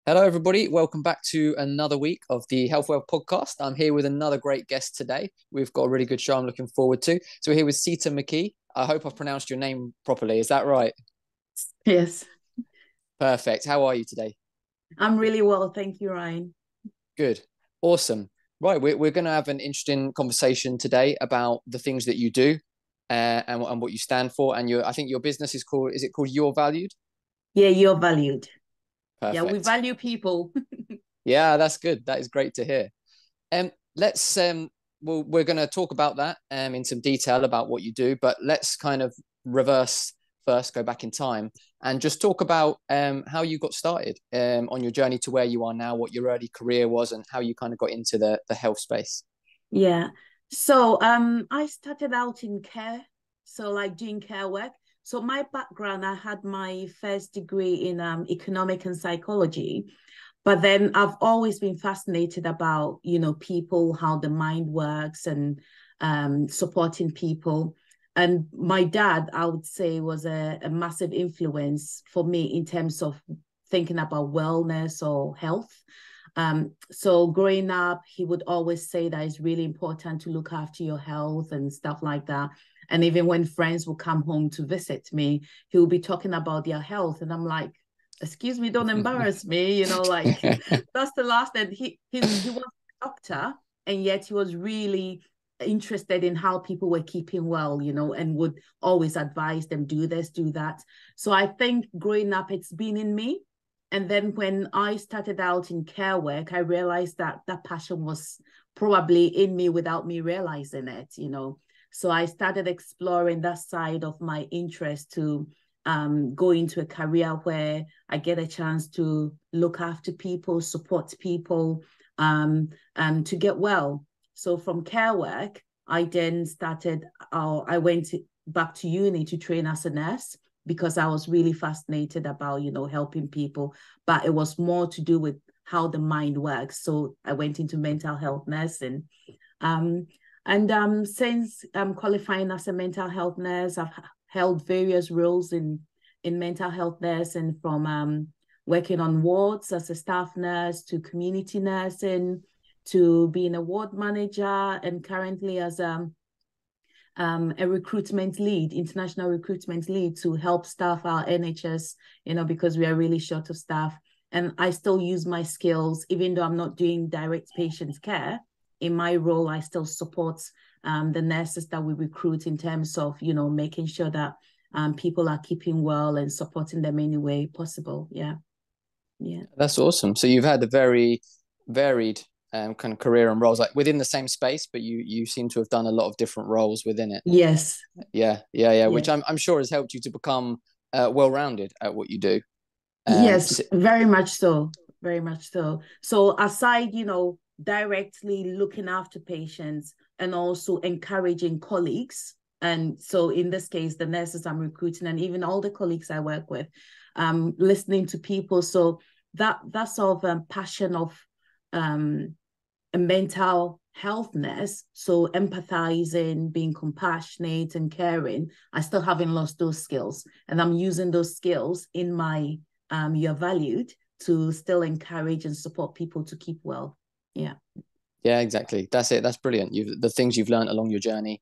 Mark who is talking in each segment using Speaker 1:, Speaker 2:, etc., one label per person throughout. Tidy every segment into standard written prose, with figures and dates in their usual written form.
Speaker 1: Hello, everybody. Welcome back to another week of the Health Well podcast. I'm here with another great guest today. We've got a really good show I'm looking forward to. So we're here with Sita Mckee. I hope I've pronounced your name properly. Is that right?
Speaker 2: Yes,
Speaker 1: Perfect. How are you today?
Speaker 2: I'm really well. Thank you, Ryan.
Speaker 1: Good. Awesome. Right. We're going to have an interesting conversation today about the things that you do and what you stand for. And I think your business is it called You're Valued?
Speaker 2: Yeah, you're valued. Yeah, we
Speaker 1: Perfect.
Speaker 2: value people.
Speaker 1: Yeah, that's good. That is great to hear. Let's we're going to talk about that in some detail about what you do, but let's kind of reverse first, go back in time, and just talk about how you got started on your journey to where you are now, what your early career was, and how you kind of got into the health space.
Speaker 2: Yeah. I started out in care, so like doing care work. So my background, I had my first degree in economic and psychology, but then I've always been fascinated about, people, how the mind works and supporting people. And my dad, I would say, was a massive influence for me in terms of thinking about wellness or health. So growing up, he would always say that it's really important to look after your health and stuff like that. And even when friends will come home to visit me, he will be talking about their health. And I'm like, excuse me, don't embarrass me, like that's the last. And he was a doctor, and yet he was really interested in how people were keeping well, and would always advise them, do this, do that. So I think growing up, it's been in me. And then when I started out in care work, I realized that that passion was probably in me without me realizing it. So I started exploring that side of my interest to go into a career where I get a chance to look after people, support people, and to get well. So from care work, I then I went back to uni to train as a nurse because I was really fascinated about, helping people, but it was more to do with how the mind works. So I went into mental health nursing. Um, and since qualifying as a mental health nurse, I've held various roles in mental health nursing, from working on wards as a staff nurse to community nursing to being a ward manager, and currently as a recruitment lead, international recruitment lead, to help staff our NHS, because we are really short of staff. And I still use my skills, even though I'm not doing direct patient care. In my role, I still support the nurses that we recruit in terms of, making sure that people are keeping well and supporting them any way possible. Yeah. Yeah.
Speaker 1: That's awesome. So you've had a very varied kind of career and roles, like within the same space, but you seem to have done a lot of different roles within it.
Speaker 2: Yes.
Speaker 1: Yeah, which
Speaker 2: Yes.
Speaker 1: I'm sure has helped you to become well-rounded at what you do.
Speaker 2: Yes,
Speaker 1: So,
Speaker 2: very much so. Very much so. So aside, directly looking after patients and also encouraging colleagues. And so in this case, the nurses I'm recruiting and even all the colleagues I work with, listening to people. So that sort of passion of um, a mental health nurse, so empathizing, being compassionate and caring, I still haven't lost those skills. And I'm using those skills in my You're Valued to still encourage and support people to keep well. Yeah.
Speaker 1: yeah, exactly. That's it. That's brilliant. The things you've learned along your journey,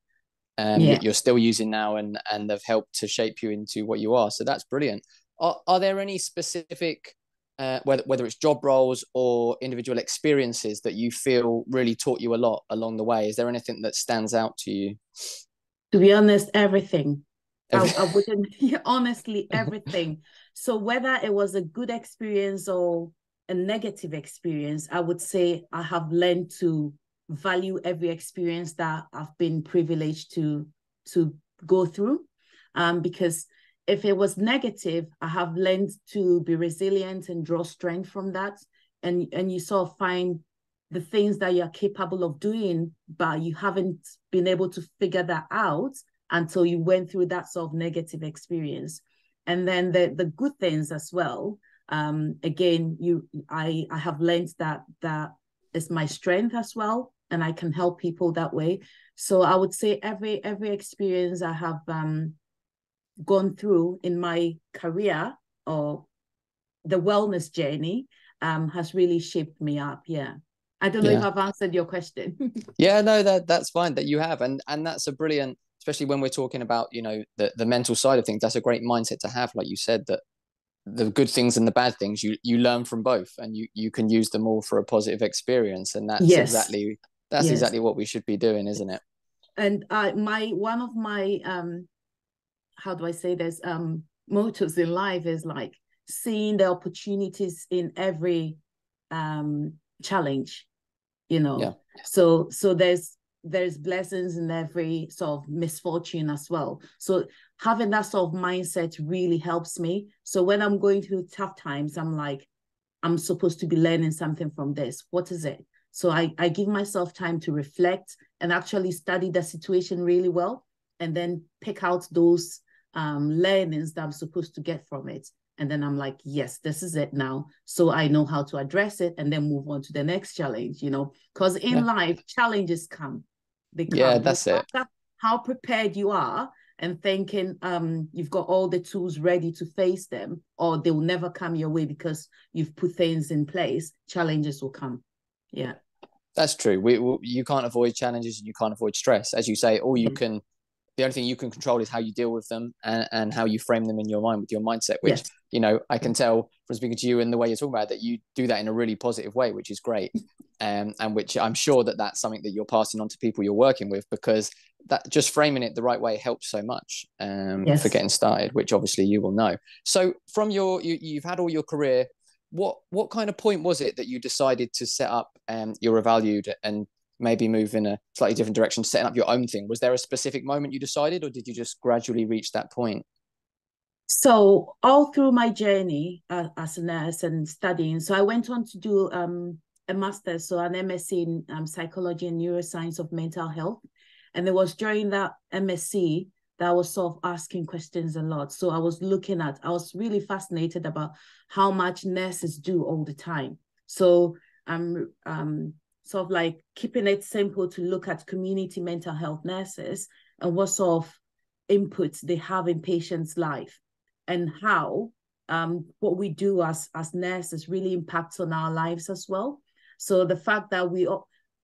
Speaker 2: Yeah.
Speaker 1: you're still using now, and have helped to shape you into what you are. So that's brilliant. Are there any specific whether it's job roles or individual experiences that you feel really taught you a lot along the way? Is there anything that stands out to you?
Speaker 2: To be honest, everything. I wouldn't, honestly, everything. So whether it was a good experience or a negative experience, I would say I have learned to value every experience that I've been privileged to go through. Because if it was negative, I have learned to be resilient and draw strength from that. And you sort of find the things that you're capable of doing, but you haven't been able to figure that out until you went through that sort of negative experience. And then the good things as well. Again, I have learned that is my strength as well, and I can help people that way. So I would say every experience I have gone through in my career or the wellness journey has really shaped me up. Yeah. I don't know if
Speaker 1: Yeah.
Speaker 2: I've answered your question.
Speaker 1: Yeah, no, that's fine that you have. And that's a brilliant, especially when we're talking about, the mental side of things, that's a great mindset to have, like you said, that the good things and the bad things you learn from both, and you can use them all for a positive experience. And
Speaker 2: Yes.
Speaker 1: that's
Speaker 2: Yes.
Speaker 1: exactly what we should be doing, isn't it?
Speaker 2: And one of my how do I say this, motives in life is like seeing the opportunities in every challenge,
Speaker 1: Yeah.
Speaker 2: so there's blessings in every sort of misfortune as well. So having that sort of mindset really helps me. So when I'm going through tough times, I'm like, I'm supposed to be learning something from this. What is it? So I give myself time to reflect and actually study the situation really well, and then pick out those learnings that I'm supposed to get from it. And then I'm like, yes, this is it now. So I know how to address it and then move on to the next challenge, because in
Speaker 1: Yeah.
Speaker 2: life, challenges come. They
Speaker 1: Yeah,
Speaker 2: come. No
Speaker 1: that's it.
Speaker 2: matter how prepared you are and thinking you've got all the tools ready to face them, or they will never come your way because you've put things in place, challenges will come. Yeah.
Speaker 1: That's true. You can't avoid challenges, and you can't avoid stress. As you say,
Speaker 2: Yeah.
Speaker 1: the only thing you can control is how you deal with them, and how you frame them in your mind with your mindset, which,
Speaker 2: Yes.
Speaker 1: I can tell from speaking to you and the way you're talking about it, that you do that in a really positive way, which is great. And which I'm sure that that's something that you're passing on to people you're working with, because that just framing it the right way helps so much for
Speaker 2: Yes.
Speaker 1: getting started, which obviously you will know. So from you've had all your career, what kind of point was it that you decided to set up your Evalued and maybe move in a slightly different direction, setting up your own thing? Was there a specific moment you decided, or did you just gradually reach that point?
Speaker 2: So all through my journey as a nurse and studying, so I went on to do a master's, so an MSc in psychology and neuroscience of mental health. And it was during that MSc that I was sort of asking questions a lot. So I was really fascinated about how much nurses do all the time. So I'm sort of like keeping it simple to look at community mental health nurses and what sort of inputs they have in patients' life, and how what we do as nurses really impacts on our lives as well. So the fact that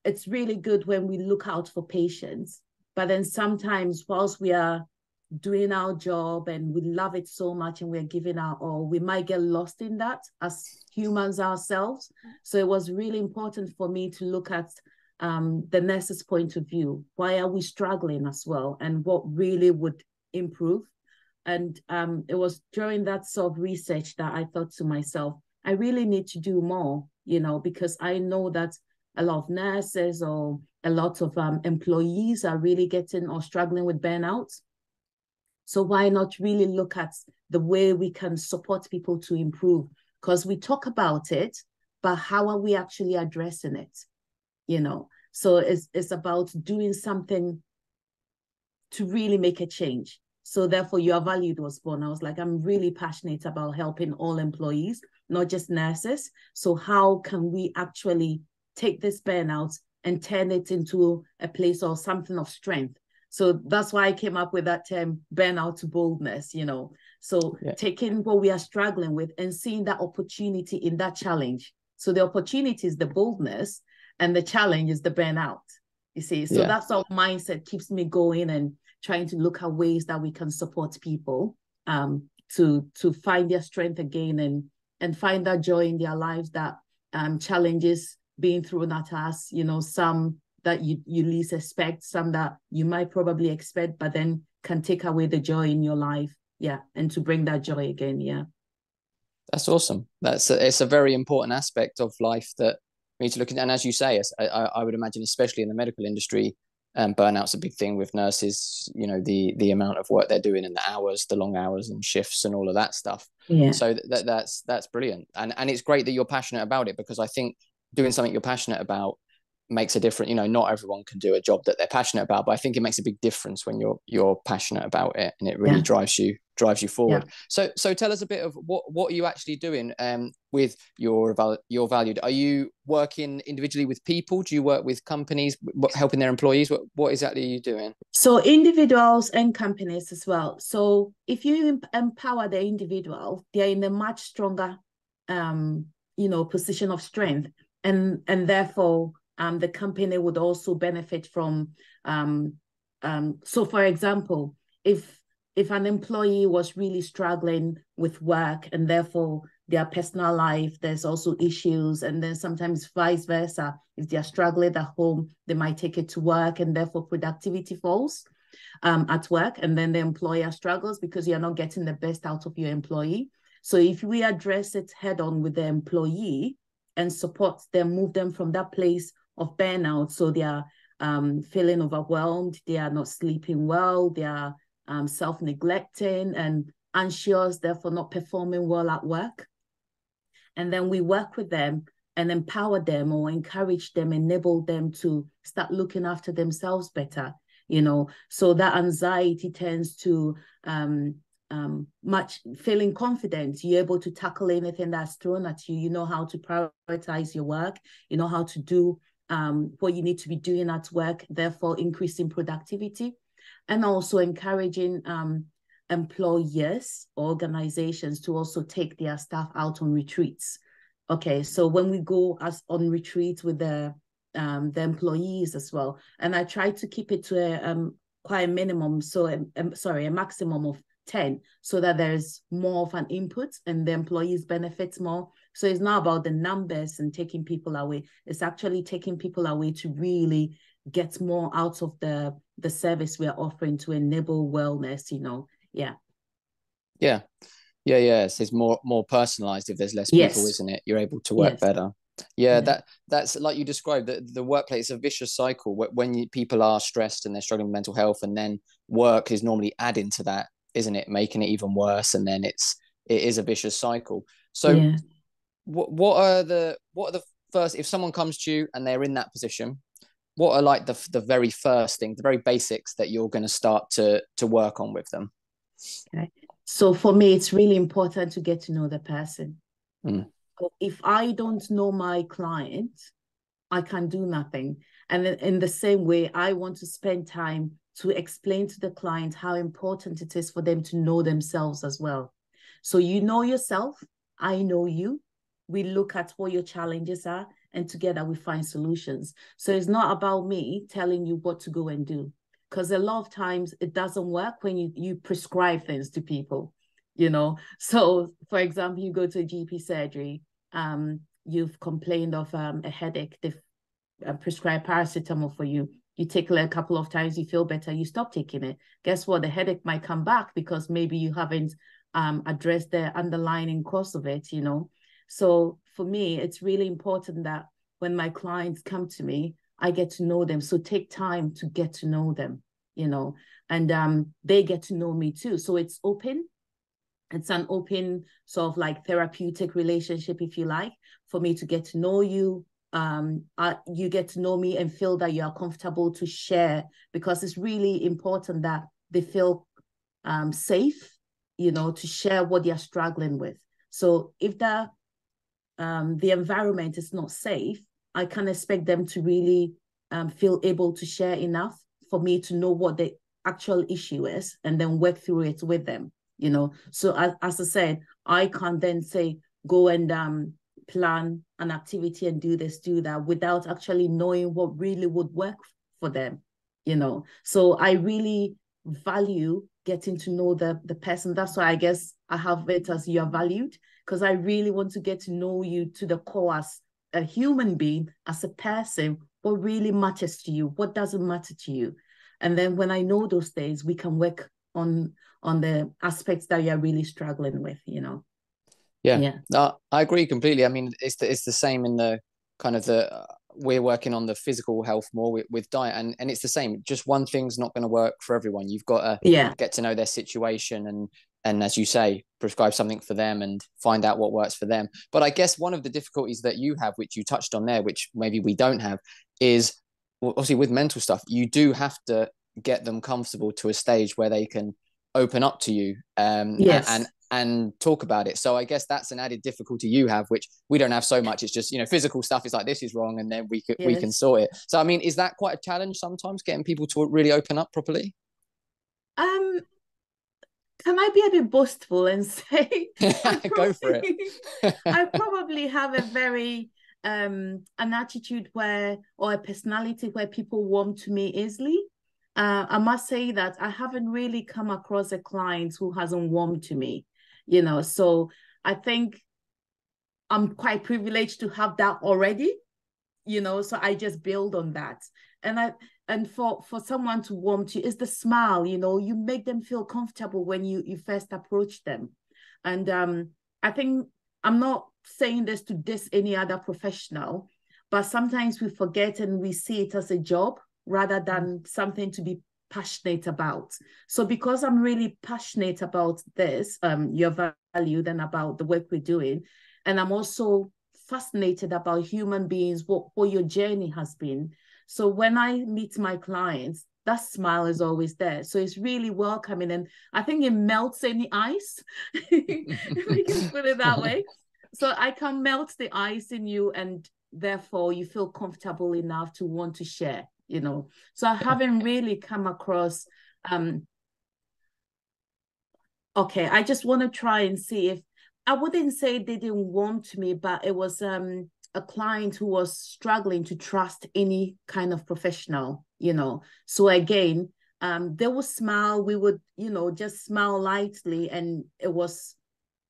Speaker 2: it's really good when we look out for patients, but then sometimes whilst we are doing our job and we love it so much and we're giving our all, we might get lost in that as humans ourselves. So it was really important for me to look at the nurse's point of view. Why are we struggling as well? And what really would improve? And it was during that sort of research that I thought to myself, I really need to do more, because I know that a lot of nurses or a lot of employees are really getting or struggling with burnout. So why not really look at the way we can support people to improve? Because we talk about it, but how are we actually addressing it? So it's about doing something to really make a change. So therefore, Your Valued was born. I was like, I'm really passionate about helping all employees, not just nurses. So how can we actually take this burnout and turn it into a place or something of strength? So that's why I came up with that term, burnout to boldness, So
Speaker 1: Yeah.
Speaker 2: taking what we are struggling with and seeing that opportunity in that challenge. So the opportunity is the boldness and the challenge is the burnout. You see, so
Speaker 1: Yeah.
Speaker 2: that sort of mindset keeps me going and trying to look at ways that we can support people to find their strength again and find that joy in their lives, that challenges being thrown at us, some that you least expect, some that you might probably expect, but then can take away the joy in your life. Yeah. And to bring that joy again. Yeah.
Speaker 1: That's awesome. It's a very important aspect of life that we need to look at. And as you say, I would imagine, especially in the medical industry, burnout's a big thing with nurses. The amount of work they're doing and the hours, the long hours and shifts and all of that stuff.
Speaker 2: Yeah.
Speaker 1: So that's brilliant. And it's great that you're passionate about it, because I think doing something you're passionate about makes a difference. Not everyone can do a job that they're passionate about, but I think it makes a big difference when you're passionate about it, and it really
Speaker 2: Yeah.
Speaker 1: drives you
Speaker 2: Yeah.
Speaker 1: forward. So tell us a bit of what are you actually doing with your Valued. Are you working individually with people? Do you work with companies helping their employees? What exactly are you doing?
Speaker 2: So individuals and companies as well. So if you empower the individual, they're in a much stronger position of strength, and therefore the company would also benefit from. So, for example, if an employee was really struggling with work and therefore their personal life, there's also issues, and then sometimes vice versa. If they're struggling at home, they might take it to work, and therefore productivity falls at work, and then the employer struggles because you're not getting the best out of your employee. So if we address it head on with the employee and support them, move them from that place of burnout, so they are feeling overwhelmed, they are not sleeping well, they are self-neglecting and anxious, therefore not performing well at work. And then we work with them and empower them or encourage them, enable them to start looking after themselves better, so that anxiety tends to much feeling confident. You're able to tackle anything that's thrown at you. You know how to prioritize your work. You know how to do what you need to be doing at work, therefore increasing productivity, and also encouraging employers, organizations to also take their staff out on retreats. Okay, so when we go on retreats with the employees as well, and I try to keep it to a quite a minimum, so a maximum of 10, so that there's more of an input and the employees benefit more. So it's not about the numbers and taking people away. It's actually taking people away to really get more out of the service we are offering to enable wellness, Yeah.
Speaker 1: Yeah. Yeah. It's more personalized if there's less people,
Speaker 2: Yes.
Speaker 1: isn't it? You're able to work
Speaker 2: Yes.
Speaker 1: better. Yeah, that's like you described, the workplace is a vicious cycle when people are stressed and they're struggling with mental health, and then work is normally adding to that, isn't it? Making it even worse, and then it is a vicious cycle. So
Speaker 2: Yeah.
Speaker 1: what are the first, if someone comes to you and they're in that position, what are like the very first thing, the very basics that you're going to start to work on with them?
Speaker 2: Okay. So for me, it's really important to get to know the person. If I don't know my client, I can do nothing. And in the same way, I want to spend time to explain to the client how important it is for them to know themselves as well. So you know yourself, I know you. We look at what your challenges are, and together we find solutions. So it's not about me telling you what to go and do, because a lot of times it doesn't work when you prescribe things to people, So, for example, you go to a GP surgery, you've complained of a headache, they've prescribed paracetamol for you. You take it a couple of times, you feel better, you stop taking it. Guess what? The headache might come back because maybe you haven't addressed the underlying cause of it, So for me, it's really important that when my clients come to me, I get to know them. So take time to get to know them, and they get to know me too. So it's open. It's an open sort of like therapeutic relationship, if you like, for me to get to know you. You get to know me and feel that you are comfortable to share, because it's really important that they feel safe, to share what they are struggling with. So if the environment is not safe, I can't expect them to really feel able to share enough for me to know what the actual issue is and then work through it with them. So as I said, I can't then say go and plan an activity and do this, do that, without actually knowing what really would work for them. So I really value getting to know the person. That's why I guess I have it as you are valued, because I really want to get to know you to the core as a human being, as a person. What really matters to you, what doesn't matter to you, and then when I know those things, we can work on the aspects that you're really struggling with,
Speaker 1: Yeah. No, I agree completely. I mean, it's the same in the kind of we're working on the physical health more with diet, and it's the same. Just one thing's not going to work for everyone. You've got to get to know their situation, and as you say, prescribe something for them and find out what works for them. But I guess one of the difficulties that you have, which you touched on there, which maybe we don't have, is obviously with mental stuff, you do have to get them comfortable to a stage where they can open up to you
Speaker 2: Yes.
Speaker 1: and talk about it. So I guess that's an added difficulty you have, which we don't have so much. It's just, physical stuff is like, this is wrong, and then we can sort it. So I mean, is that quite a challenge sometimes, getting people to really open up properly?
Speaker 2: Kind can I be a bit boastful and say
Speaker 1: Go for it.
Speaker 2: I probably have a very an attitude where, or a personality where people warm to me easily. I must say that I haven't really come across a client who hasn't warmed to me, so I think I'm quite privileged to have that already, so I just build on that. And for someone to warm to you is the smile, you make them feel comfortable when you first approach them. And I think I'm not saying this to diss any other professional, but sometimes we forget and we see it as a job rather than something to be passionate about. So because I'm really passionate about this, your value, and about the work we're doing, and I'm also fascinated about human beings, what your journey has been. So when I meet my clients, that smile is always there. So it's really welcoming. And I think it melts any ice, if we can put it that way. So I can melt the ice in you, and therefore you feel comfortable enough to want to share, So I haven't really come across, okay, I just want to try and see if, I wouldn't say they didn't want me, but it was a client who was struggling to trust any kind of professional, So again, they would smile, we would, just smile lightly, and it was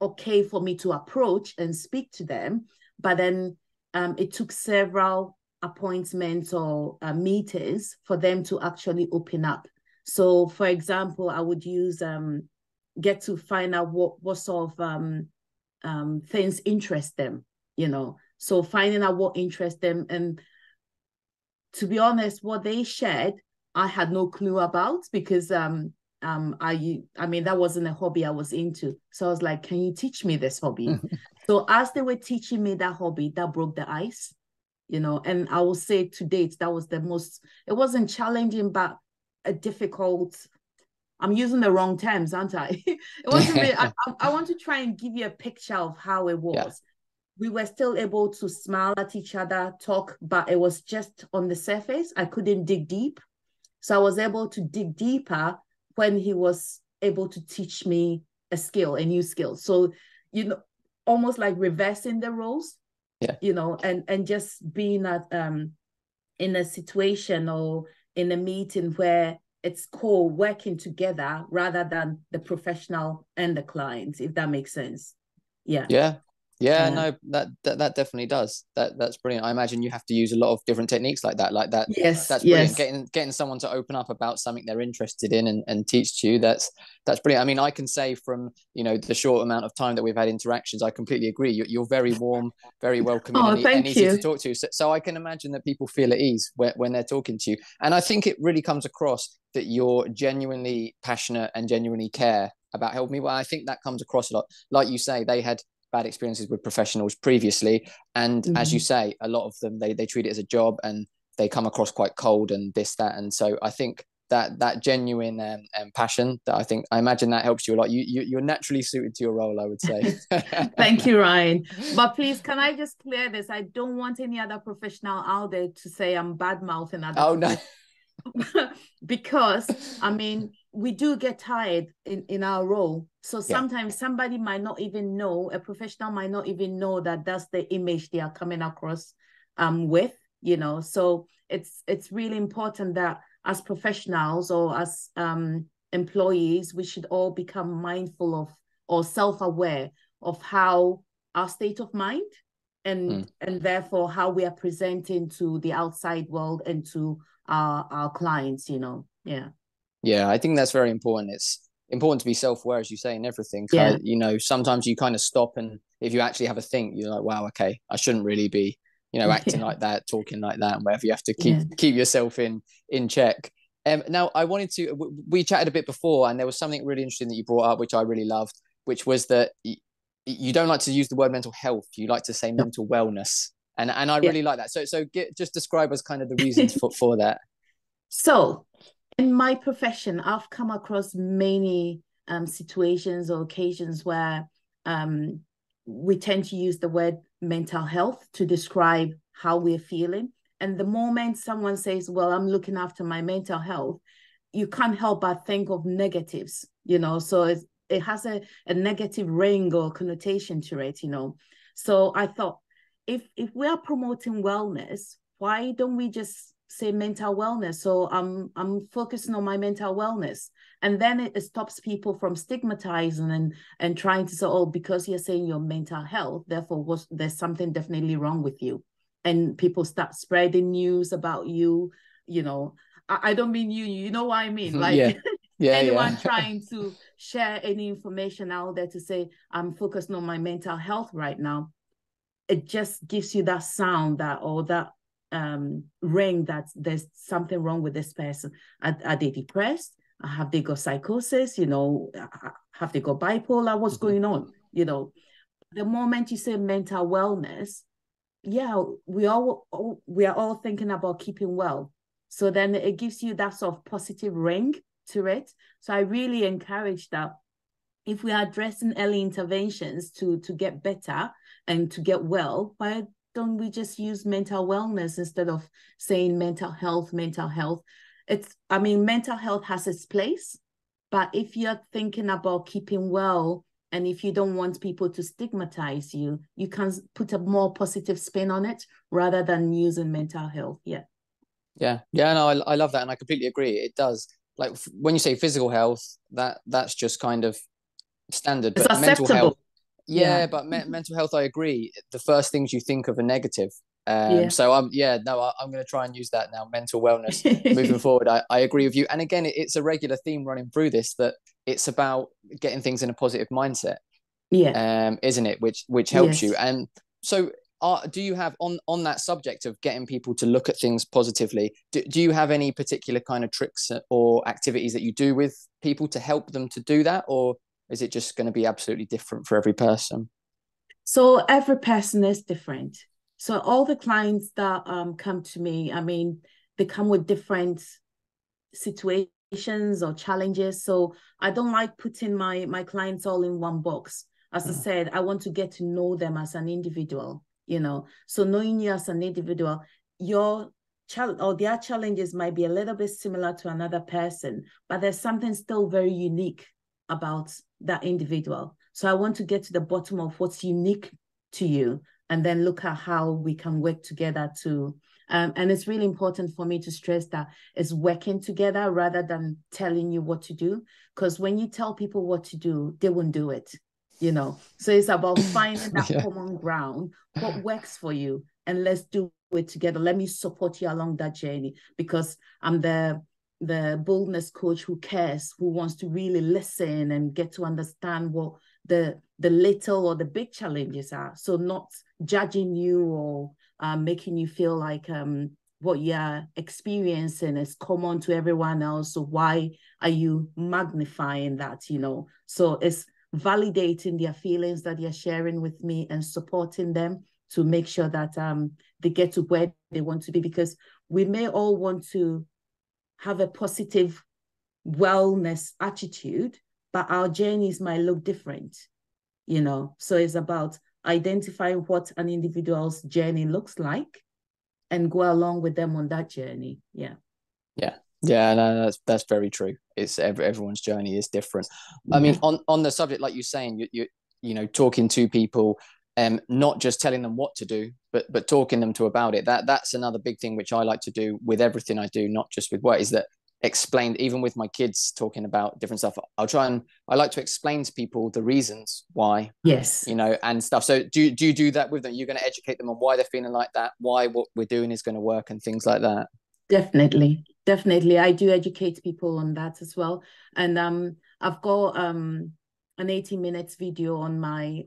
Speaker 2: okay for me to approach and speak to them. But then it took several appointments or meetings for them to actually open up. So for example, I would use get to find out what sort of things interest them, So finding out what interests them, and to be honest, what they shared, I had no clue about, because I mean, that wasn't a hobby I was into. So I was like, can you teach me this hobby? So as they were teaching me that hobby, that broke the ice, and I will say to date, that was the most, it wasn't challenging, but a difficult, I'm using the wrong terms, aren't I? It wasn't really, I want to try and give you a picture of how it was. Yeah. We were still able to smile at each other, talk, but it was just on the surface. I couldn't dig deep. So I was able to dig deeper when he was able to teach me a skill, a new skill. So, almost like reversing the roles,
Speaker 1: yeah,
Speaker 2: and just being at in a situation or in a meeting where it's co-working together rather than the professional and the client, if that makes sense.
Speaker 1: Yeah, no, that definitely does. That's brilliant. I imagine you have to use a lot of different techniques like that.
Speaker 2: Yes,
Speaker 1: that's brilliant. Getting someone to open up about something they're interested in and teach you. That's brilliant. I mean, I can say from the short amount of time that we've had interactions, I completely agree. You're very warm, very welcoming, and easy to talk to. So I can imagine that people feel at ease when they're talking to you. And I think it really comes across that you're genuinely passionate and genuinely care about helping me. Well, I think that comes across a lot. Like you say, they had bad experiences with professionals previously, and as you say, a lot of them they treat it as a job, and they come across quite cold and this, that. And so I think that genuine passion, that I imagine that helps you a lot. You're naturally suited to your role, I would say.
Speaker 2: Thank you, Ryan. But please, can I just clear this? I don't want any other professional out there to say I'm bad mouthing other
Speaker 1: oh no.
Speaker 2: Because I mean, we do get tired in our role. So sometimes somebody might not even know, a professional might not even know that that's the image they are coming across with, So it's really important that as professionals or as employees, we should all become mindful of or self-aware of how our state of mind and therefore how we are presenting to the outside world and to our clients,
Speaker 1: Yeah, I think that's very important. It's important to be self-aware, as you say, in everything. Sometimes you kind of stop, and if you actually have a think, you're like, wow, okay, I shouldn't really be acting like that, talking like that, and whatever. You have to keep yourself in check. Now I wanted to, we chatted a bit before, and there was something really interesting that you brought up, which I really loved, which was that you don't like to use the word mental health, you like to say mental wellness, and I really like that. So just describe us kind of the reasons for that.
Speaker 2: So in my profession, I've come across many situations or occasions where we tend to use the word mental health to describe how we're feeling. And the moment someone says, well, I'm looking after my mental health, you can't help but think of negatives, So it has a negative ring or connotation to it, you know. So I thought, if we are promoting wellness, why don't we just say mental wellness? So I'm focusing on my mental wellness, and then it stops people from stigmatizing and trying to say, oh, because you're saying your mental health, therefore there's something definitely wrong with you, and people start spreading news about you. You know, I don't mean you know what I mean, like
Speaker 1: Yeah. Yeah,
Speaker 2: anyone
Speaker 1: yeah.
Speaker 2: trying to share any information out there to say I'm focused on my mental health right now, it just gives you that sound that, or that ring that there's something wrong with this person. Are they depressed? Have they got psychosis? You know, have they got bipolar? What's going on? You know, the moment you say mental wellness, yeah, we are all thinking about keeping well. So then it gives you that sort of positive ring to it. So I really encourage that if we are addressing early interventions to get better and to get well, why don't we just use mental wellness instead of saying mental health, mental health? I mean, mental health has its place, but if you're thinking about keeping well, and if you don't want people to stigmatize you, you can put a more positive spin on it rather than using mental health. Yeah.
Speaker 1: Yeah, yeah, no, I love that, and I completely agree. It does. Like when you say physical health, that's just kind of standard,
Speaker 2: It's
Speaker 1: but mental health,
Speaker 2: acceptable. Yeah.
Speaker 1: yeah, but mental health, I agree. The first things you think of are negative.
Speaker 2: Yeah.
Speaker 1: So yeah, no, I'm going to try and use that now. Mental wellness moving forward. I agree with you. And again, it's a regular theme running through this, that it's about getting things in a positive mindset,
Speaker 2: Yeah.
Speaker 1: isn't it? Which helps you.
Speaker 2: Yes.
Speaker 1: And so, do you have on that subject of getting people to look at things positively? Do you have any particular kind of tricks or activities that you do with people to help them to do that, or is it just going to be absolutely different for every person?
Speaker 2: So every person is different. So all the clients that come to me, I mean, they come with different situations or challenges. So I don't like putting my clients all in one box. As I said, I want to get to know them as an individual, you know. So knowing you as an individual, your child or their challenges might be a little bit similar to another person, but there's something still very unique about that individual. So I want to get to the bottom of what's unique to you, and then look at how we can work together to and it's really important for me to stress that it's working together rather than telling you what to do. Because when you tell people what to do, they won't do it, you know. So it's about finding that
Speaker 1: Yeah.
Speaker 2: common ground, what works for you, and let's do it together. Let me support you along that journey, because I'm the boldness coach who cares, who wants to really listen and get to understand what the little or the big challenges are. So not judging you or making you feel like what you're experiencing is common to everyone else. So why are you magnifying that, you know? So it's validating their feelings that they're sharing with me and supporting them to make sure that they get to where they want to be, because we may all want to have a positive wellness attitude, but our journeys might look different, you know? So it's about identifying what an individual's journey looks like and go along with them on that journey. Yeah.
Speaker 1: Yeah. Yeah, no, that's very true. It's everyone's journey is different. I mean,
Speaker 2: Yeah.
Speaker 1: on the subject, like you're saying, you know, talking to people, not just telling them what to do, but talking them to about it. That's another big thing which I like to do with everything I do, not just with work, is that explain, even with my kids talking about different stuff. I like to explain to people the reasons why,
Speaker 2: Yes.
Speaker 1: you know, and stuff. So do you do that with them? You're going to educate them on why they're feeling like that, why what we're doing is going to work, and things like that.
Speaker 2: Definitely. Definitely. I do educate people on that as well. And I've got an 18 minutes video on my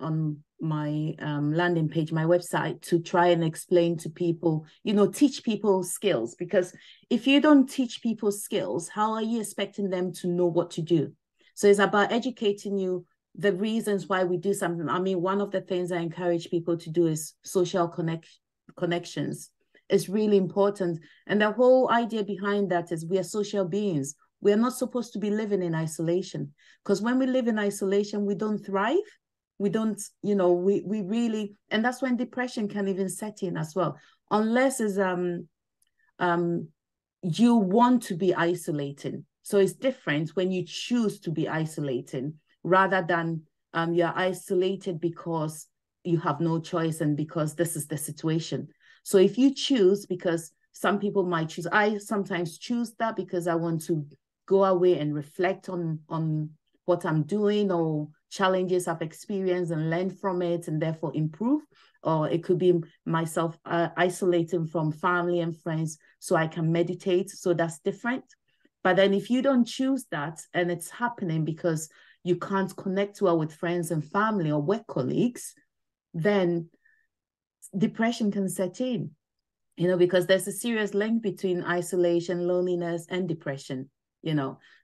Speaker 2: landing page, my website, to try and explain to people, you know, teach people skills. Because if you don't teach people skills, how are you expecting them to know what to do? So it's about educating you the reasons why we do something. I mean, one of the things I encourage people to do is social connections. It's really important. And the whole idea behind that is we are social beings. We are not supposed to be living in isolation, because when we live in isolation, we don't thrive. We don't, you know, we really, and that's when depression can even set in as well. Unless it's um you want to be isolating. So it's different when you choose to be isolating rather than you're isolated because you have no choice and because this is the situation. So if you choose, because some people might choose, I sometimes choose that because I want to go away and reflect on what I'm doing or challenges I've experienced and learn from it and therefore improve. Or it could be myself isolating from family and friends so I can meditate. So that's different. But then if you don't choose that and it's happening because you can't connect well with friends and family or work colleagues, then depression can set in, because there's a serious link between isolation, loneliness, and depression,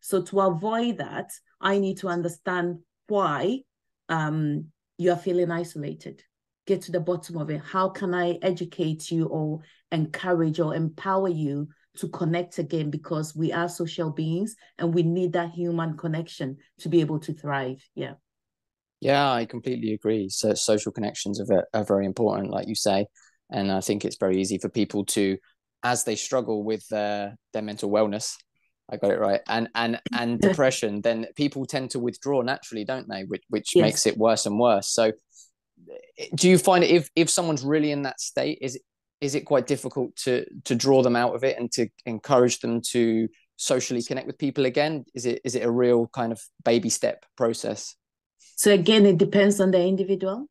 Speaker 2: So to avoid that, I need to understand why you are feeling isolated. Get to the bottom of it. How can I educate you or encourage or empower you to connect again? Because we are social beings and we need that human connection to be able to thrive. Yeah.
Speaker 1: Yeah, I completely agree. So social connections are very important, like you say. And I think it's very easy for people to, as they struggle with their mental wellness, I got it right, and depression, then people tend to withdraw naturally, don't they? Which
Speaker 2: Yes.
Speaker 1: makes it worse and worse. So do you find it, if someone's really in that state, is it quite difficult to draw them out of it and to encourage them to socially connect with people again? Is it a real kind of baby step process?
Speaker 2: So again, it depends on the individual.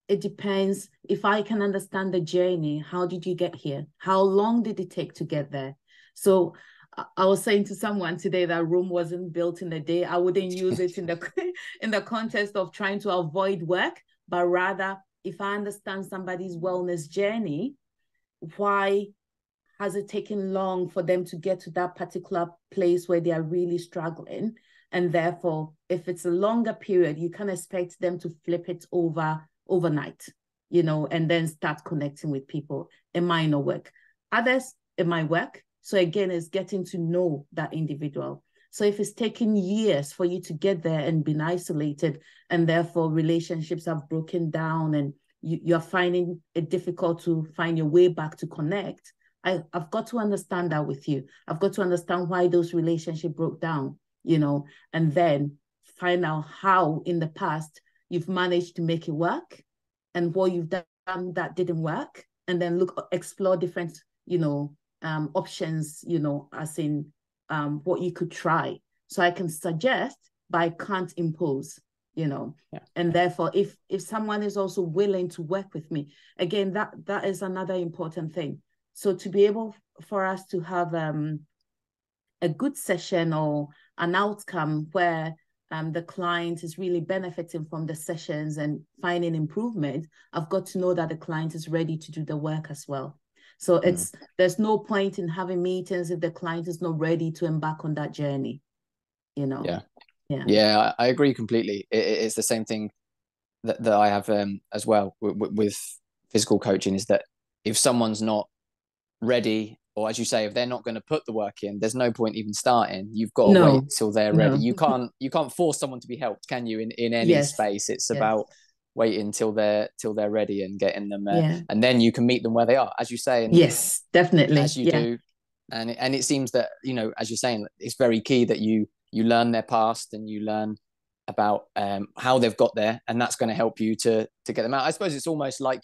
Speaker 2: It depends if I can understand the journey. How did you get here? How long did it take to get there? So I was saying to someone today that Rome wasn't built in a day. I wouldn't use it in the in the context of trying to avoid work, but rather if I understand somebody's wellness journey, why has it taken long for them to get to that particular place where they are really struggling? And therefore, if it's a longer period, you can expect them to flip it over overnight, and then start connecting with people. It might not work. Others, it might work. So again, it's getting to know that individual. So if it's taken years for you to get there and been isolated, and therefore relationships have broken down and you're finding it difficult to find your way back to connect, I've got to understand that with you. I've got to understand why those relationships broke down, and then find out how in the past you've managed to make it work and what you've done that didn't work, and then explore different, options, as in what you could try. So I can suggest, but I can't impose,
Speaker 1: Yeah.
Speaker 2: And therefore, if someone is also willing to work with me, again, that is another important thing. So to be able for us to have a good session or an outcome where the client is really benefiting from the sessions and finding improvement, I've got to know that the client is ready to do the work as well. So there's no point in having meetings if the client is not ready to embark on that journey,
Speaker 1: Yeah.
Speaker 2: Yeah.
Speaker 1: Yeah, I agree completely. It's the same thing that I have as well with physical coaching, is that if someone's not ready, or as you say, if they're not going to put the work in, there's no point even starting. You've got to wait till they're ready. You can't force someone to be helped, can you? In any
Speaker 2: Yes.
Speaker 1: space, it's about waiting till they're ready and getting them,
Speaker 2: Yeah.
Speaker 1: and then you can meet them where they are, as you say. And
Speaker 2: yes, definitely.
Speaker 1: as you do, and it seems that, as you're saying, it's very key that you learn their past and you learn about how they've got there, and that's going to help you to get them out. I suppose it's almost like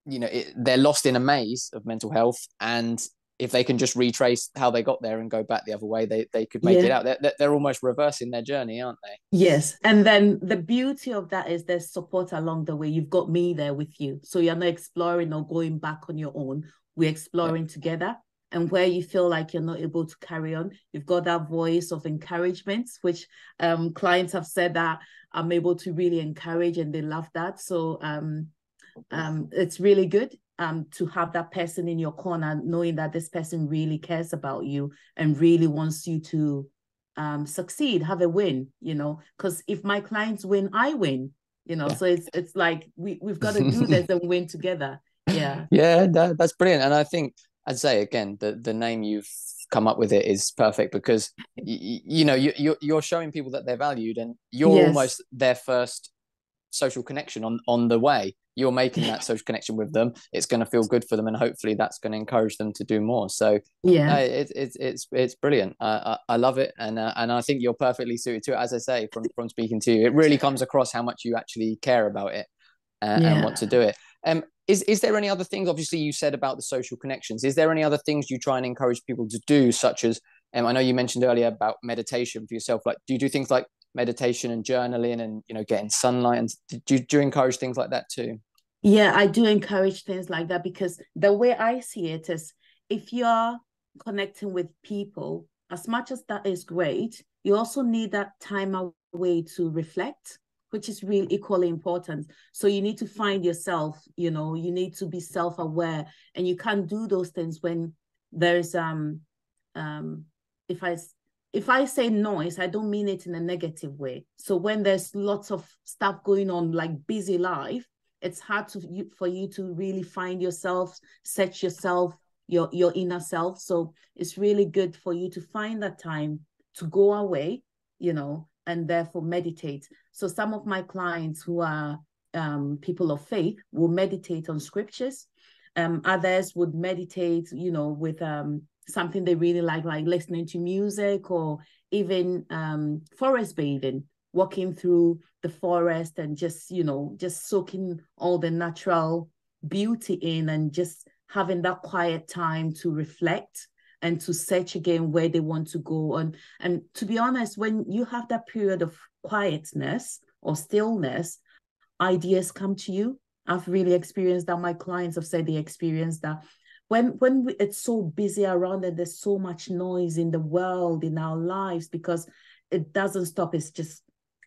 Speaker 1: they're lost in a maze of mental health, and if they can just retrace how they got there and go back the other way, they could make it out. They're almost reversing their journey, aren't they?
Speaker 2: Yes. And then the beauty of that is there's support along the way. You've got me there with you. So you're not exploring or going back on your own. We're exploring together. And where you feel like you're not able to carry on, you've got that voice of encouragement, which clients have said that I'm able to really encourage, and they love that. So it's really good to have that person in your corner, knowing that this person really cares about you and really wants you to succeed, have a win, because if my clients win, I win, so it's like we've got to do this and win together.
Speaker 1: That's brilliant. And I think, I'd say again, the name you've come up with it is perfect, because you're showing people that they're valued, and you're almost their first social connection on the way. you're making that social connection with them, it's going to feel good for them, and hopefully that's going to encourage them to do more. So no,
Speaker 2: Yeah.
Speaker 1: it's brilliant. I love it, and I think you're perfectly suited to it. As I say, from speaking to you, it really comes across how much you actually care about it, and want to
Speaker 2: Yeah.
Speaker 1: do it. Is there any other things? Obviously, you said about the social connections. Is there any other things you try and encourage people to do, such as I know you mentioned earlier about meditation for yourself. Like, do you do things like meditation and journaling, and getting sunlight? And do you encourage things like that too?
Speaker 2: Yeah, I do encourage things like that, because the way I see it is, if you're connecting with people, as much as that is great, you also need that time away to reflect, which is really equally important. So you need to find yourself, you need to be self-aware, and you can't do those things when there's if I if I say noise, I don't mean it in a negative way. So when there's lots of stuff going on, like busy life, it's hard for you to really find yourself, set yourself, your inner self. So it's really good for you to find that time to go away, and therefore meditate. So some of my clients who are people of faith will meditate on scriptures. Others would meditate, with something they really like listening to music, or even forest bathing, walking through the forest and just soaking all the natural beauty in, and just having that quiet time to reflect and to search again where they want to go. And to be honest, when you have that period of quietness or stillness, ideas come to you. I've really experienced that. My clients have said they experienced that. When it's so busy around, and there's so much noise in the world, in our lives, because it doesn't stop. It's just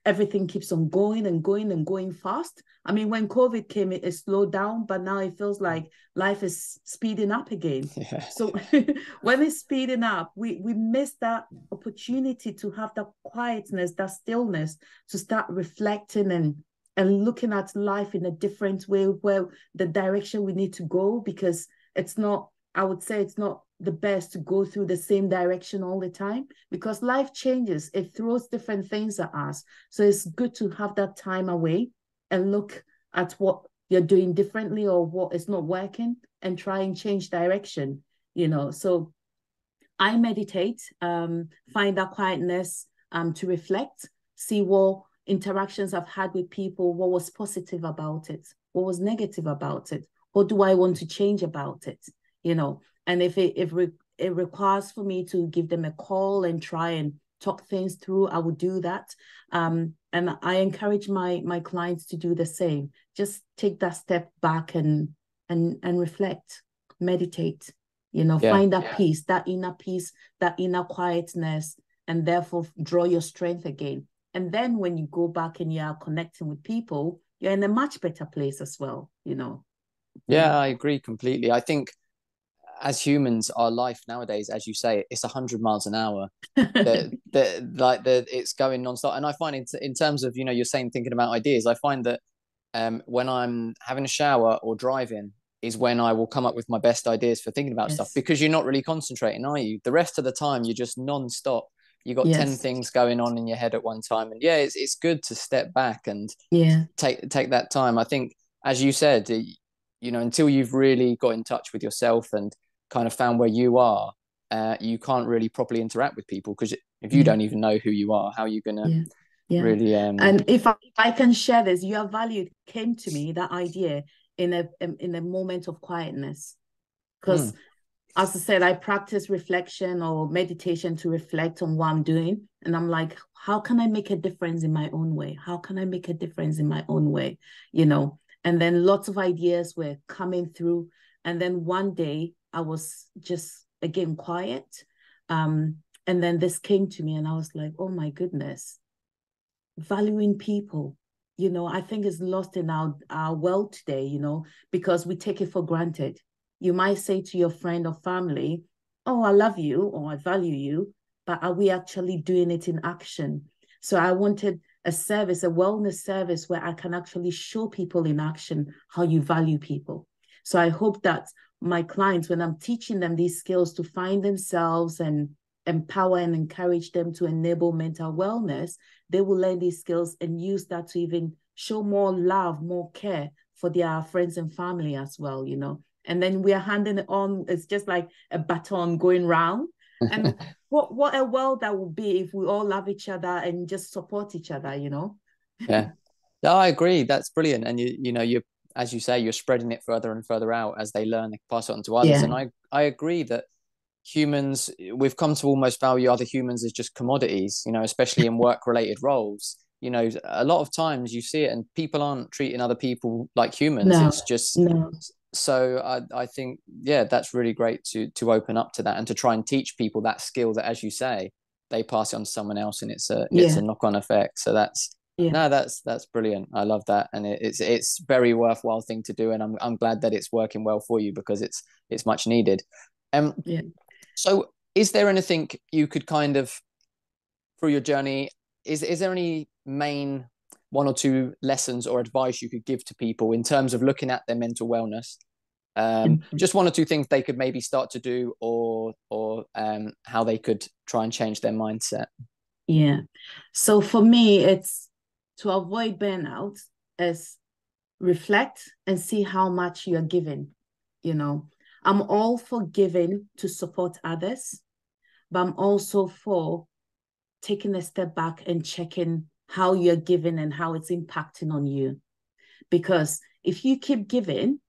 Speaker 2: everything keeps on going and going and going fast. I mean, when COVID came, it slowed down, but now it feels like life is speeding up again.
Speaker 1: Yeah.
Speaker 2: So when it's speeding up, we miss that opportunity to have that quietness, that stillness, to start reflecting and looking at life in a different way, where the direction we need to go, because I would say it's not the best to go through the same direction all the time, because life changes. It throws different things at us. So it's good to have that time away and look at what you're doing differently, or what is not working, and try and change direction, So I meditate, find that quietness to reflect, see what interactions I've had with people, what was positive about it, what was negative about it, what do I want to change about it, and if it requires for me to give them a call and try and talk things through, I would do that. And I encourage my clients to do the same. Just take that step back and reflect, meditate,
Speaker 1: Yeah.
Speaker 2: find that peace, that inner quietness, and therefore draw your strength again. And then when you go back and you are connecting with people, you're in a much better place as well,
Speaker 1: Yeah, I agree completely. I think as humans, our life nowadays, as you say, it's 100 miles an hour. It's going nonstop. And I find in terms of, you're saying thinking about ideas, I find that when I'm having a shower or driving is when I will come up with my best ideas for thinking about stuff,
Speaker 2: Yes.
Speaker 1: because you're not really concentrating, are you? The rest of the time, you're just non-stop. You got 10
Speaker 2: Yes.
Speaker 1: things going on in your head at one time. And yeah, it's good to step back and
Speaker 2: Yeah.
Speaker 1: take that time. I think, as you said, until you've really got in touch with yourself and kind of found where you are, you can't really properly interact with people, because if you
Speaker 2: Yeah.
Speaker 1: don't even know who you are, how are you gonna
Speaker 2: Yeah. Yeah.
Speaker 1: really
Speaker 2: And if I can share this, your value came to me, that idea, in a moment of quietness. Because
Speaker 1: mm,
Speaker 2: as I said, I practice reflection or meditation to reflect on what I'm doing. And I'm like, how can I make a difference in my own way? How can I make a difference in my own way? And then lots of ideas were coming through. And then one day I was just again quiet. And then this came to me, and I was like, oh my goodness, valuing people. I think is lost in our world today, because we take it for granted. You might say to your friend or family, oh, I love you, or I value you, but are we actually doing it in action? So I wanted a wellness service, where I can actually show people in action how you value people. So I hope that my clients, when I'm teaching them these skills to find themselves and empower and encourage them to enable mental wellness, they will learn these skills and use that to even show more love, more care for their friends and family as well, you know. And then we are handing it on. It's just like a baton going round. And what a world that would be if we all love each other and just support each other, you know.
Speaker 1: Yeah. No, I agree. That's brilliant. And you as you say, you're spreading it further and further out as they learn, they pass it on to others.
Speaker 2: Yeah.
Speaker 1: And I agree that humans, we've come to almost value other humans as just commodities, especially in work related roles. A lot of times you see it and people aren't treating other people like humans.
Speaker 2: No,
Speaker 1: It's just,
Speaker 2: no.
Speaker 1: so I think, yeah, that's really great to open up to that and to try and teach people that skill that, as you say, they pass it on to someone else and it's a
Speaker 2: Yeah.
Speaker 1: knock-on effect. So
Speaker 2: Yeah.
Speaker 1: no, that's brilliant. I love that, and it's very worthwhile thing to do, and I'm glad that it's working well for you because it's much needed.
Speaker 2: Yeah.
Speaker 1: So is there anything you could kind of through your journey? Is there any main one or two lessons or advice you could give to people in terms of looking at their mental wellness? Just one or two things they could maybe start to do, or how they could try and change their mindset.
Speaker 2: Yeah. So for me, it's to avoid burnout is reflect and see how much you're giving. You know, I'm all for giving to support others, but I'm also for taking a step back and checking how you're giving and how it's impacting on you. Because if you keep giving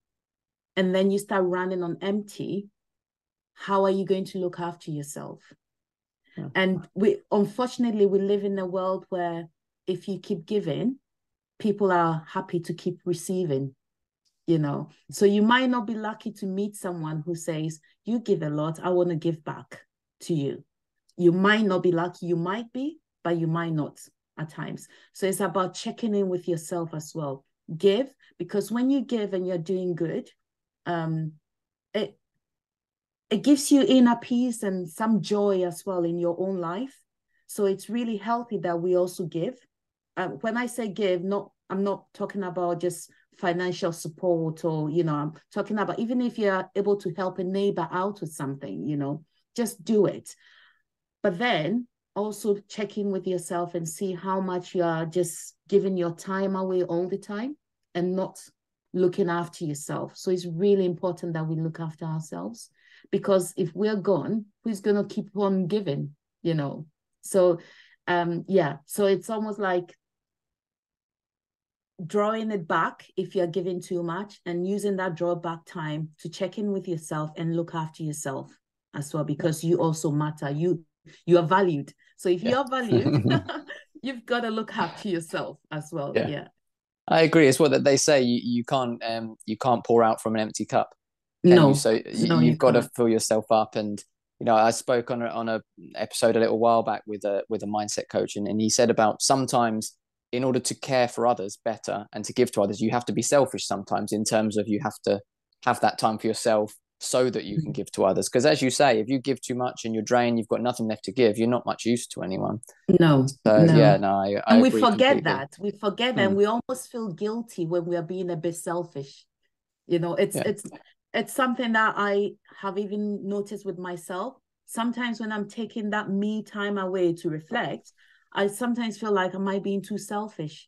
Speaker 2: and then you start running on empty, how are you going to look after yourself? Yeah. And unfortunately, we live in a world where if you keep giving, people are happy to keep receiving, you know. So you might not be lucky to meet someone who says, you give a lot, I want to give back to you. You might not be lucky, you might be, but you might not at times. So it's about checking in with yourself as well. Give, because when you give and you're doing good, it gives you inner peace and some joy as well in your own life. So it's really healthy that we also give. When I say give, I'm not talking about just financial support or, I'm talking about even if you're able to help a neighbor out with something, just do it. But then also check in with yourself and see how much you are just giving your time away all the time and not looking after yourself. So it's really important that we look after ourselves, because if we're gone, who's going to keep on giving, So, so it's almost like drawing it back if you're giving too much and using that drawback time to check in with yourself and look after yourself as well, because you also matter. You are valued. So if you're valued, you've got to look after yourself as well. Yeah.
Speaker 1: I agree. It's what they say. You can't pour out from an empty cup. Can
Speaker 2: No,
Speaker 1: you? So you've got to fill yourself up. And I spoke on a episode a little while back with a mindset coach, and he said about sometimes in order to care for others better and to give to others, you have to be selfish sometimes in terms of you have to have that time for yourself so that you can give to others. Because as you say, if you give too much and you're drained, you've got nothing left to give, you're not much use to anyone.
Speaker 2: No.
Speaker 1: So
Speaker 2: no.
Speaker 1: yeah, no, I
Speaker 2: and we
Speaker 1: agree
Speaker 2: forget
Speaker 1: completely.
Speaker 2: that. We forget that, and we almost feel guilty when we are being a bit selfish. It's something that I have even noticed with myself. Sometimes when I'm taking that me time away to reflect, I sometimes feel like am I being too selfish,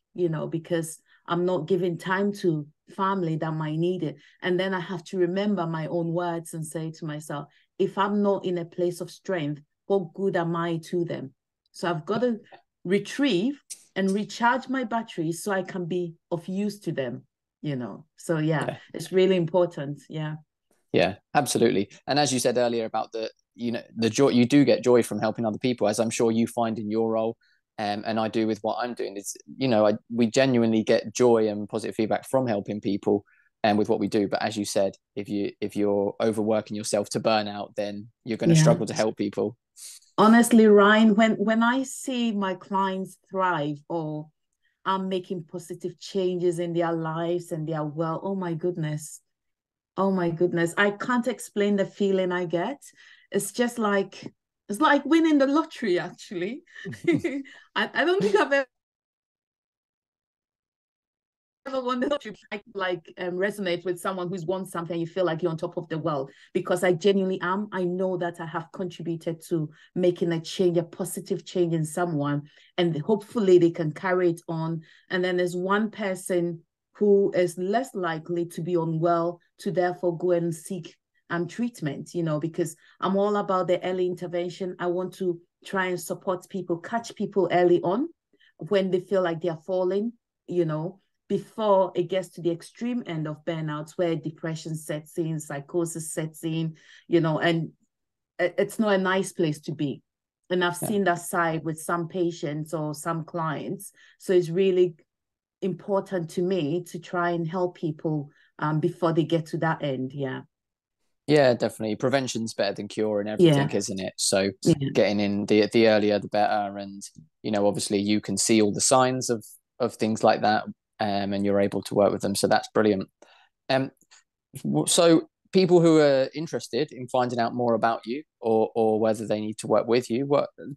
Speaker 2: because I'm not giving time to family that might need it. And then I have to remember my own words and say to myself, if I'm not in a place of strength, what good am I to them? So I've got to retrieve and recharge my batteries so I can be of use to them, So it's really important.
Speaker 1: Yeah, absolutely. And as you said earlier about the joy, you do get joy from helping other people, as I'm sure you find in your role. And I do with what I'm doing. It's, we genuinely get joy and positive feedback from helping people and with what we do. But as you said, if you're overworking yourself to burn out, then you're going to struggle to help people.
Speaker 2: Honestly, Ryan, when I see my clients thrive or I'm making positive changes in their lives and their oh my goodness. Oh my goodness. I can't explain the feeling I get. It's just like, it's like winning the lottery, actually. I don't think I've ever won the lottery. I resonate with someone who's won something. You feel like you're on top of the world, because I genuinely am. I know that I have contributed to making a change, a positive change in someone, and hopefully they can carry it on. And then there's one person who is less likely to be unwell to therefore go and seek treatment, because I'm all about the early intervention. I want to try and support people, catch people early on when they feel like they're falling, before it gets to the extreme end of burnout where depression sets in, psychosis sets in, and it's not a nice place to be. And I've seen that side with some patients or some clients. So it's really important to me to try and help people before they get to that end.
Speaker 1: Yeah, definitely. Prevention's better than cure and everything, isn't it? So getting in the earlier, the better. And, obviously you can see all the signs of things like that, and you're able to work with them. So that's brilliant. So people who are interested in finding out more about you or whether they need to work with you,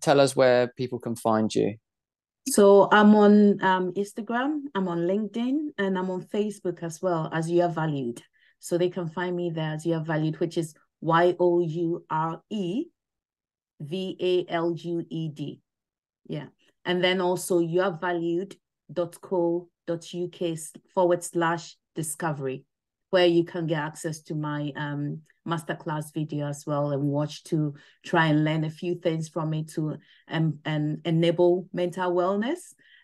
Speaker 1: tell us where people can find you.
Speaker 2: So I'm on Instagram, I'm on LinkedIn, and I'm on Facebook as well as You Are Valued. So they can find me there as You Are Valued, which is YOUREVALUED. Yeah. And then also youarevalued.co.uk/discovery, where you can get access to my masterclass video as well and watch to try and learn a few things from it to enable mental wellness,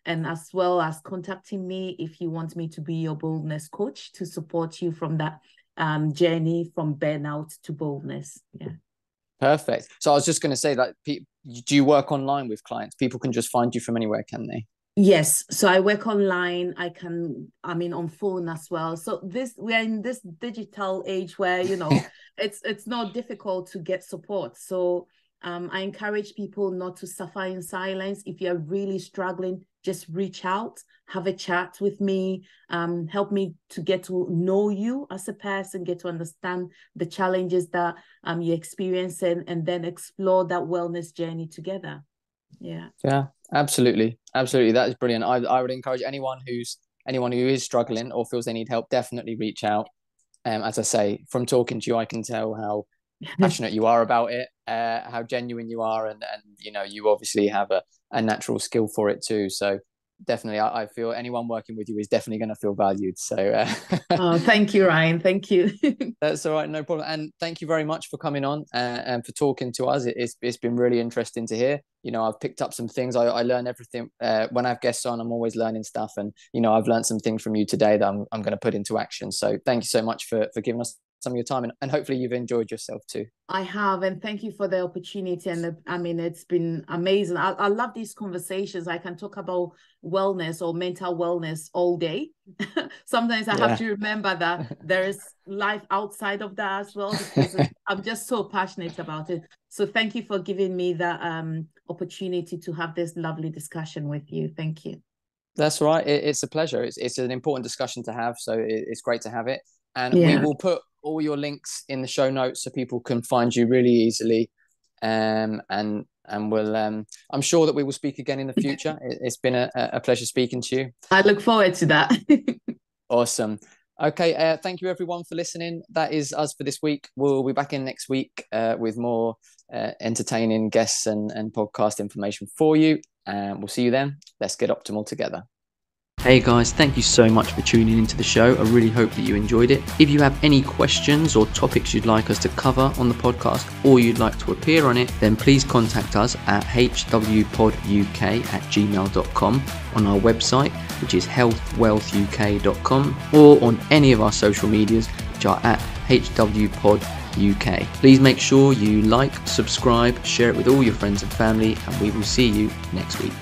Speaker 2: and as well as contacting me if you want me to be your boldness coach to support you from that journey from burnout to boldness. Yeah.
Speaker 1: Perfect. So I was just going to say that, do you work online with clients? People can just find you from anywhere, can they?
Speaker 2: Yes. So I work online. On phone as well. So we're in this digital age where, it's not difficult to get support. So I encourage people not to suffer in silence. If you're really struggling, just reach out, have a chat with me, help me to get to know you as a person, get to understand the challenges that you're experiencing, and then explore that wellness journey together. Yeah,
Speaker 1: absolutely. That is brilliant. I would encourage anyone who is struggling or feels they need help, definitely reach out. As I say, from talking to you, I can tell how passionate you are about it, how genuine you are, and you obviously have a natural skill for it too. So definitely, I feel anyone working with you is definitely going to feel valued. So
Speaker 2: oh, thank you, Ryan. Thank you.
Speaker 1: That's all right, no problem. And thank you very much for coming on and for talking to us. It's been really interesting to hear. I've picked up some things. I learn everything when I have guests on. I'm always learning stuff, and I've learned some things from you today that I'm going to put into action. So thank you so much for giving us some of your time, and hopefully you've enjoyed yourself too.
Speaker 2: I have, and thank you for the opportunity. And it's been amazing. I love these conversations. I can talk about wellness or mental wellness all day. Sometimes I have to remember that there is life outside of that as well, because I'm just so passionate about it. So thank you for giving me the opportunity to have this lovely discussion with you. Thank you.
Speaker 1: That's right. It's a pleasure. It's an important discussion to have. So it's great to have it. And we will put all your links in the show notes so people can find you really easily. And we'll I'm sure that we will speak again in the future. It's been a pleasure speaking to you.
Speaker 2: I look forward to that.
Speaker 1: Awesome. Okay, thank you everyone for listening. That is us for this week. We'll be back in next week with more entertaining guests and podcast information for you. And we'll see you then. Let's get optimal together. Hey guys, thank you so much for tuning into the show. I really hope that you enjoyed it. If you have any questions or topics you'd like us to cover on the podcast, or you'd like to appear on it, then please contact us at hwpoduk@gmail.com, on our website, which is healthwealthuk.com, or on any of our social medias, which are at hwpoduk. Please make sure you like, subscribe, share it with all your friends and family, and we will see you next week.